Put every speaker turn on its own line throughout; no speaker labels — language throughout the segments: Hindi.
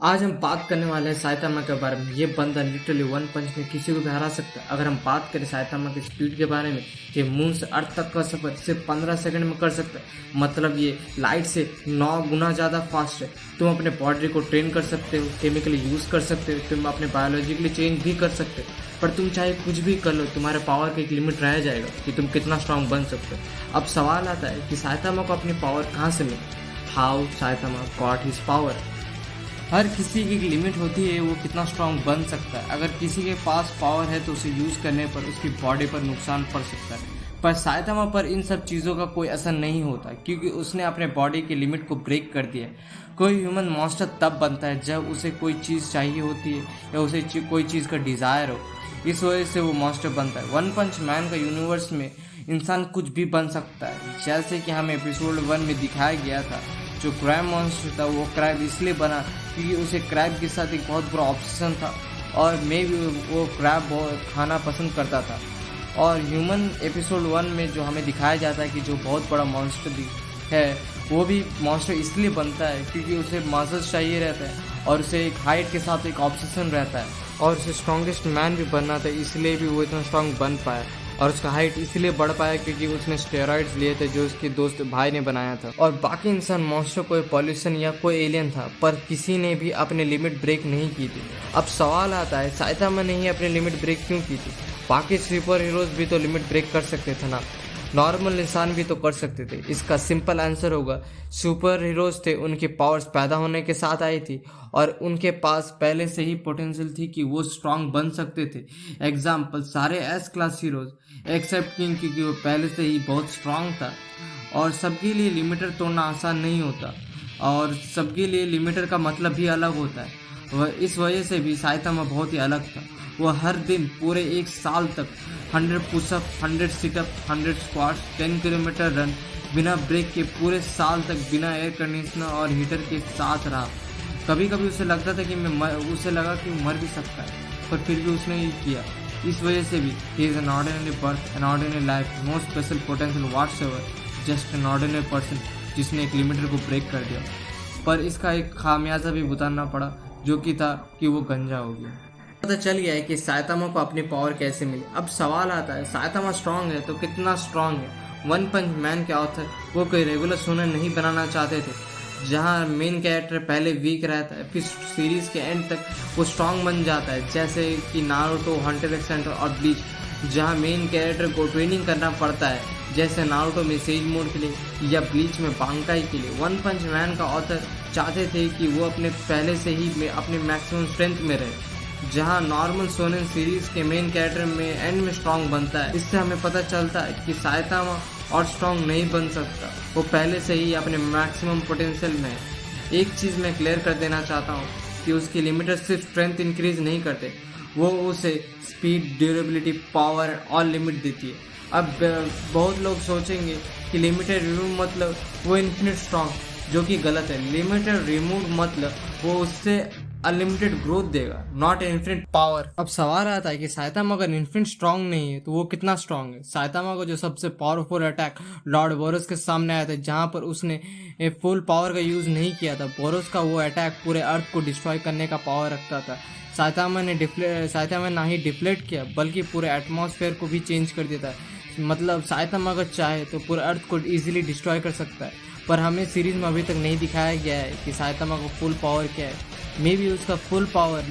आज हम बात करने वाले हैं साइतामा के बारे में। ये बंदा लिटरली वन पंच में किसी को भी हरा सकता है। अगर हम बात करें साइतामा की स्पीड के बारे में, कि मून से अर्थ तक का सफर सिर्फ 15 सेकंड में कर सकता है। मतलब ये लाइट से 9 गुना ज़्यादा फास्ट है। तुम अपने बॉडी को ट्रेन कर सकते हो, केमिकली यूज़ कर सकते हो, तुम अपने बायोलॉजिकली चेंज भी कर सकते हो। पर तुम चाहे कुछ भी कर लो, तुम्हारे पावर का एक लिमिट रह जाएगा कि तुम कितना स्ट्रांग बन सकते हो। अब सवाल आता है कि साइतामा को अपनी पावर कहाँ से मिली। How Saitama got his power. हर किसी की एक लिमिट होती है, वो कितना स्ट्रांग बन सकता है। अगर किसी के पास पावर है तो उसे यूज़ करने पर उसकी बॉडी पर नुकसान पड़ सकता है, पर साइतामा पर इन सब चीज़ों का कोई असर नहीं होता क्योंकि उसने अपने बॉडी की लिमिट को ब्रेक कर दिया है। कोई ह्यूमन मॉन्स्टर तब बनता है जब उसे कोई चीज़ चाहिए होती है या उसे कोई चीज़ का डिज़ायर हो। इस वजह से वो मॉन्स्टर बनता है। वन पंच मैन का यूनिवर्स में इंसान कुछ भी बन सकता है, जैसे कि हमें एपिसोड 1 में दिखाया गया था। जो क्रैब मॉन्स्टर था वो क्रैब इसलिए बना क्योंकि उसे क्रैब के साथ एक बहुत बुरा ऑब्सेशन था और मे भी वो क्रैब बहुत खाना पसंद करता था। और ह्यूमन एपिसोड 1 में जो हमें दिखाया जाता है कि जो बहुत बड़ा मॉन्स्टर है, वो भी मॉन्स्टर इसलिए बनता है क्योंकि उसे मसल्स चाहिए रहता है और उसे एक हाइट के साथ एक ऑब्सेशन रहता है और उसे स्ट्रॉन्गेस्ट मैन भी बनना था, इसलिए भी वो इतना स्ट्रॉन्ग बन पाया। और उसका हाइट इसलिए बढ़ पाया क्योंकि उसने स्टेरॉइड्स लिए थे जो उसके दोस्त भाई ने बनाया था। और बाकी इंसान मॉन्स्टर कोई पॉल्यूशन या कोई एलियन था, पर किसी ने भी अपने लिमिट ब्रेक नहीं की थी। अब सवाल आता है साइतामा ने ही अपनी लिमिट ब्रेक क्यों की थी। बाकी सुपर हीरोज भी तो लिमिट ब्रेक कर सकते थे ना, नॉर्मल इंसान भी तो कर सकते थे। इसका सिंपल आंसर होगा सुपर हीरोज थे, उनकी पावर्स पैदा होने के साथ आई थी और उनके पास पहले से ही पोटेंशियल थी कि वो स्ट्रांग बन सकते थे। एग्जाम्पल सारे S class heroes except king, क्योंकि वो पहले से ही बहुत स्ट्रांग था। और सबके लिए लिमिटर तोड़ना आसान नहीं होता और सबके लिए लिमिटर का मतलब भी अलग होता है। इस वजह से भी साइतामा बहुत ही अलग था। वो हर दिन पूरे 1 साल तक 100 pushup, 100 situp, 100 squats, 10 kilometre run बिना ब्रेक के पूरे साल तक बिना एयर कंडीशनर और हीटर के साथ रहा। कभी कभी उसे लगता था कि उसे लगा कि मर भी सकता है, पर फिर भी उसने ये किया। इस वजह से भी he is an ordinary birth, an ordinary life, no special potential whatsoever, just an ordinary person जिसने एक लिमिटर को ब्रेक कर दिया। पर इसका एक खामियाजा भी भुगतना पड़ा, जो कि था कि वो गंजा हो गया। पता चल गया है कि साइतामा को अपनी पावर कैसे मिली। अब सवाल आता है साइतामा स्ट्रांग है तो कितना स्ट्रांग है। वन पंच मैन के ऑथर वो कोई रेगुलर शोनेन नहीं बनाना चाहते थे जहां मेन कैरेक्टर पहले वीक रहता है फिर सीरीज के एंड तक वो स्ट्रांग बन जाता है, जैसे कि नारुतो, हंटर एक्स हंटर और ब्लीच, जहां मेन कैरेक्टर को ट्रेनिंग करना पड़ता है, जैसे नारुतो में सेज मोड के लिए या ब्लीच में बांकाई के लिए। वन पंच मैन का ऑथर चाहते थे कि वो अपने पहले से ही अपने मैक्सिमम स्ट्रेंथ में रहे, जहां नॉर्मल सोनेन सीरीज के मेन कैरेक्टर में एंड में स्ट्रांग बनता है। इससे हमें पता चलता है कि साइतामा और स्ट्रांग नहीं बन सकता, वो पहले से ही अपने मैक्सिमम पोटेंशियल में है। एक चीज़ मैं क्लियर कर देना चाहता हूँ कि उसकी लिमिटर सिर्फ स्ट्रेंथ इंक्रीज नहीं करते, वो उसे स्पीड, ड्यूरेबिलिटी, पावर और लिमिट देती है। अब बहुत लोग सोचेंगे कि लिमिटेड रिमूव मतलब वो इन्फिनिट स्ट्रांग, जो कि गलत है। लिमिटेड रिमूव मतलब वो उससे अनलिमिटेड ग्रोथ देगा, नॉट इन्फिनिट पावर। अब सवाल आता है कि साइतामा अगर इन्फिनिट स्ट्रांग नहीं है तो वो कितना स्ट्रांग है। साइतामा को जो सबसे पावरफुल अटैक लॉर्ड बोरोस के सामने आया था, जहां पर उसने फुल पावर का यूज नहीं किया था। बोरोस का वो अटैक पूरे अर्थ को डिस्ट्रॉय करने का पावर रखता था। साइतामा ने ना ही डिफ्लेक्ट किया बल्कि पूरे एटमॉस्फेयर को भी चेंज कर देता है। मतलब साइतामा अगर चाहे तो पूरे अर्थ को इजीली डिस्ट्रॉय कर सकता है, पर हमें सीरीज में अभी तक नहीं दिखाया गया है कि साइतामा को फुल पावर क्या है। मे बी उसका full power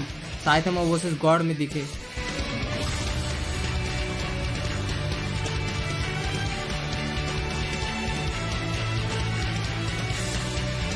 Saitama versus God में दिखे,